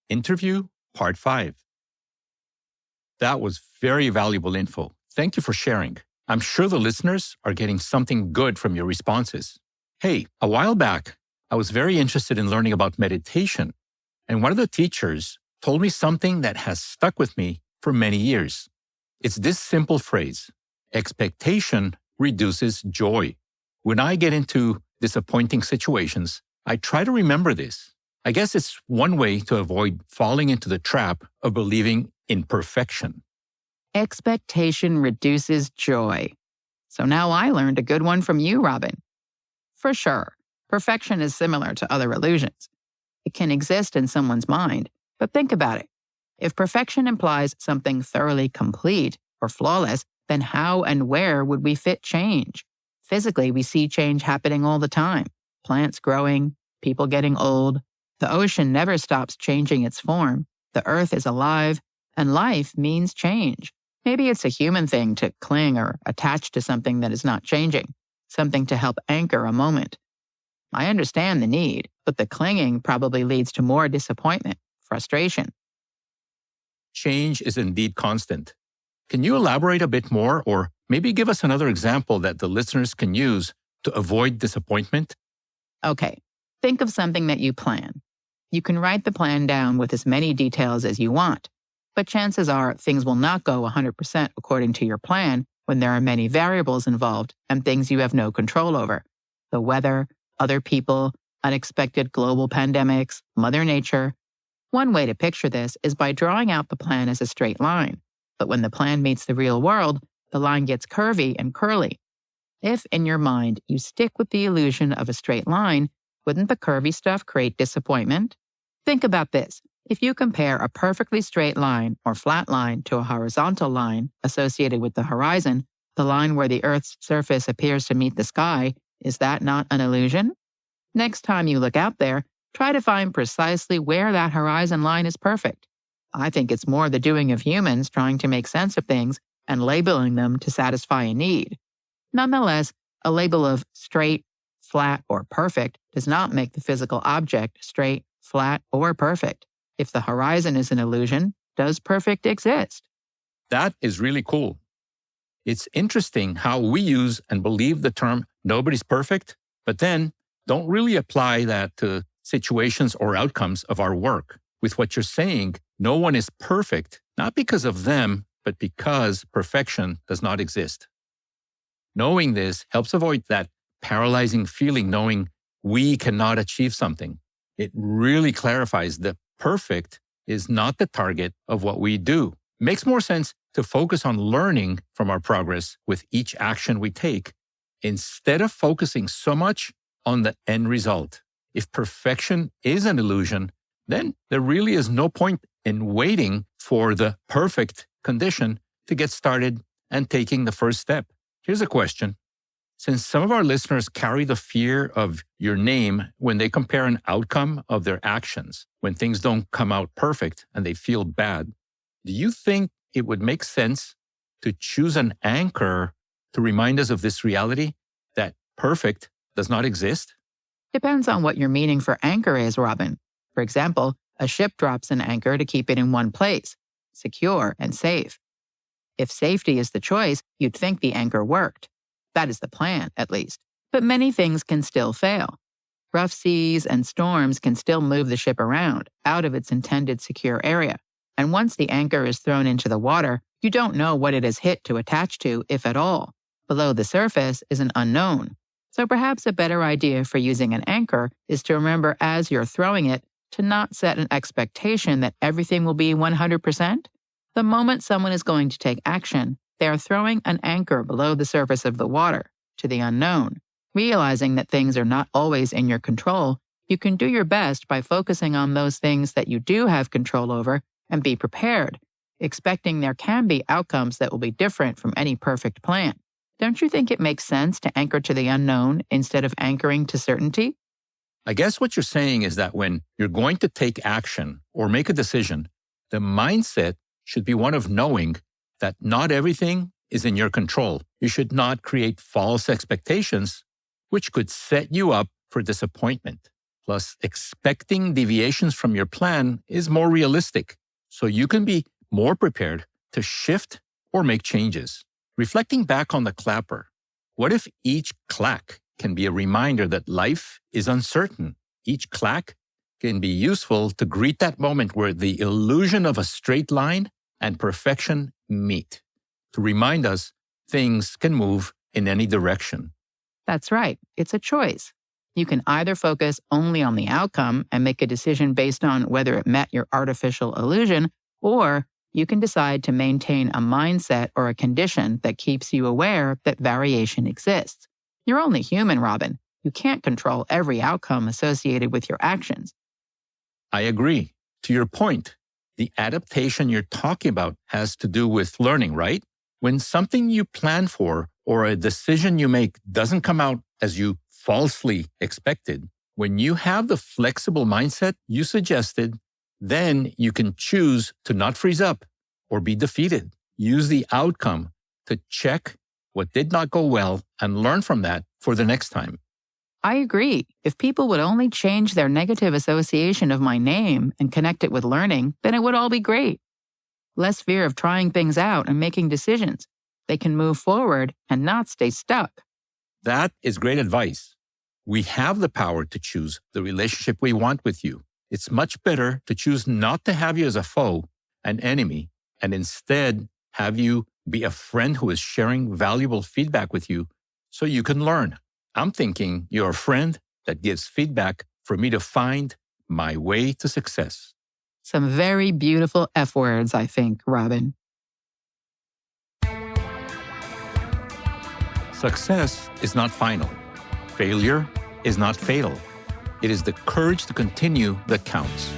Interview, Part 5. That was very valuable info. Thank you for sharing. I'm sure the listeners are getting something good from your responses. Hey, a while back, I was very interested in learning about meditation, and one of the teachers told me something that has stuck with me for many years. It's this simple phrase: expectation reduces joy. When I get into disappointing situations, I try to remember this. I guess it's one way to avoid falling into the trap of believing in perfection. Expectation reduces joy. So now I learned a good one from you, Robin. For sure, perfection is similar to other illusions. It can exist in someone's mind, but think about it. If perfection implies something thoroughly complete or flawless, then how and where would we fit change? Physically, we see change happening all the time. Plants growing, people getting old. The ocean never stops changing its form. The earth is alive, and life means change. Maybe it's a human thing to cling or attach to something that is not changing, something to help anchor a moment. I understand the need, but the clinging probably leads to more disappointment, frustration. Change is indeed constant. Can you elaborate a bit more, or maybe give us another example that the listeners can use to avoid disappointment? Okay, think of something that you plan. You can write the plan down with as many details as you want, but chances are things will not go 100% according to your plan when there are many variables involved and things you have no control over. The weather, other people, unexpected global pandemics, Mother Nature. One way to picture this is by drawing out the plan as a straight line. But when the plan meets the real world, the line gets curvy and curly. If in your mind you stick with the illusion of a straight line, wouldn't the curvy stuff create disappointment? Think about this. If you compare a perfectly straight line or flat line to a horizontal line associated with the horizon, the line where the Earth's surface appears to meet the sky, is that not an illusion? Next time you look out there, try to find precisely where that horizon line is perfect. I think it's more the doing of humans trying to make sense of things and labeling them to satisfy a need. Nonetheless, a label of straight, flat, or perfect does not make the physical object straight, flat, or perfect. If the horizon is an illusion, does perfect exist? That is really cool. It's interesting how we use and believe the term nobody's perfect, but then don't really apply that to situations or outcomes of our work. With what you're saying, no one is perfect, not because of them, but because perfection does not exist. Knowing this helps avoid that paralyzing feeling knowing we cannot achieve something. It really clarifies that perfect is not the target of what we do. It makes more sense to focus on learning from our progress with each action we take, instead of focusing so much on the end result. If perfection is an illusion, then there really is no point in waiting for the perfect condition to get started and taking the first step. Here's a question. Since some of our listeners carry the fear of your name when they compare an outcome of their actions, when things don't come out perfect and they feel bad, do you think it would make sense to choose an anchor to remind us of this reality that perfect does not exist? Depends on what your meaning for anchor is, Robin. For example, a ship drops an anchor to keep it in one place, secure and safe. If safety is the choice, you'd think the anchor worked. That is the plan, at least. But many things can still fail. Rough seas and storms can still move the ship around, out of its intended secure area. And once the anchor is thrown into the water, you don't know what it has hit to attach to, if at all. Below the surface is an unknown. So perhaps a better idea for using an anchor is to remember as you're throwing it to not set an expectation that everything will be 100%. The moment someone is going to take action, they are throwing an anchor below the surface of the water, to the unknown. Realizing that things are not always in your control, you can do your best by focusing on those things that you do have control over and be prepared, expecting there can be outcomes that will be different from any perfect plan. Don't you think it makes sense to anchor to the unknown instead of anchoring to certainty? I guess what you're saying is that when you're going to take action or make a decision, the mindset should be one of knowing that not everything is in your control. You should not create false expectations, which could set you up for disappointment. Plus, expecting deviations from your plan is more realistic, so you can be more prepared to shift or make changes. Reflecting back on the clapper, what if each clack can be a reminder that life is uncertain? Each clack can be useful to greet that moment where the illusion of a straight line and perfection meet, to remind us things can move in any direction. That's right. It's a choice. You can either focus only on the outcome and make a decision based on whether it met your artificial illusion, or you can decide to maintain a mindset or a condition that keeps you aware that variation exists. You're only human, Robin. You can't control every outcome associated with your actions. I agree. To your point, the adaptation you're talking about has to do with learning, right? When something you plan for or a decision you make doesn't come out as you falsely expected, when you have the flexible mindset you suggested, then you can choose to not freeze up or be defeated. Use the outcome to check what did not go well and learn from that for the next time. I agree. If people would only change their negative association of my name and connect it with learning, then it would all be great. Less fear of trying things out and making decisions. They can move forward and not stay stuck. That is great advice. We have the power to choose the relationship we want with you. It's much better to choose not to have you as a foe, an enemy, and instead have you be a friend who is sharing valuable feedback with you so you can learn. I'm thinking you're a friend that gives feedback for me to find my way to success. Some very beautiful F words, I think, Robin. Success is not final. Failure is not fatal. It is the courage to continue that counts.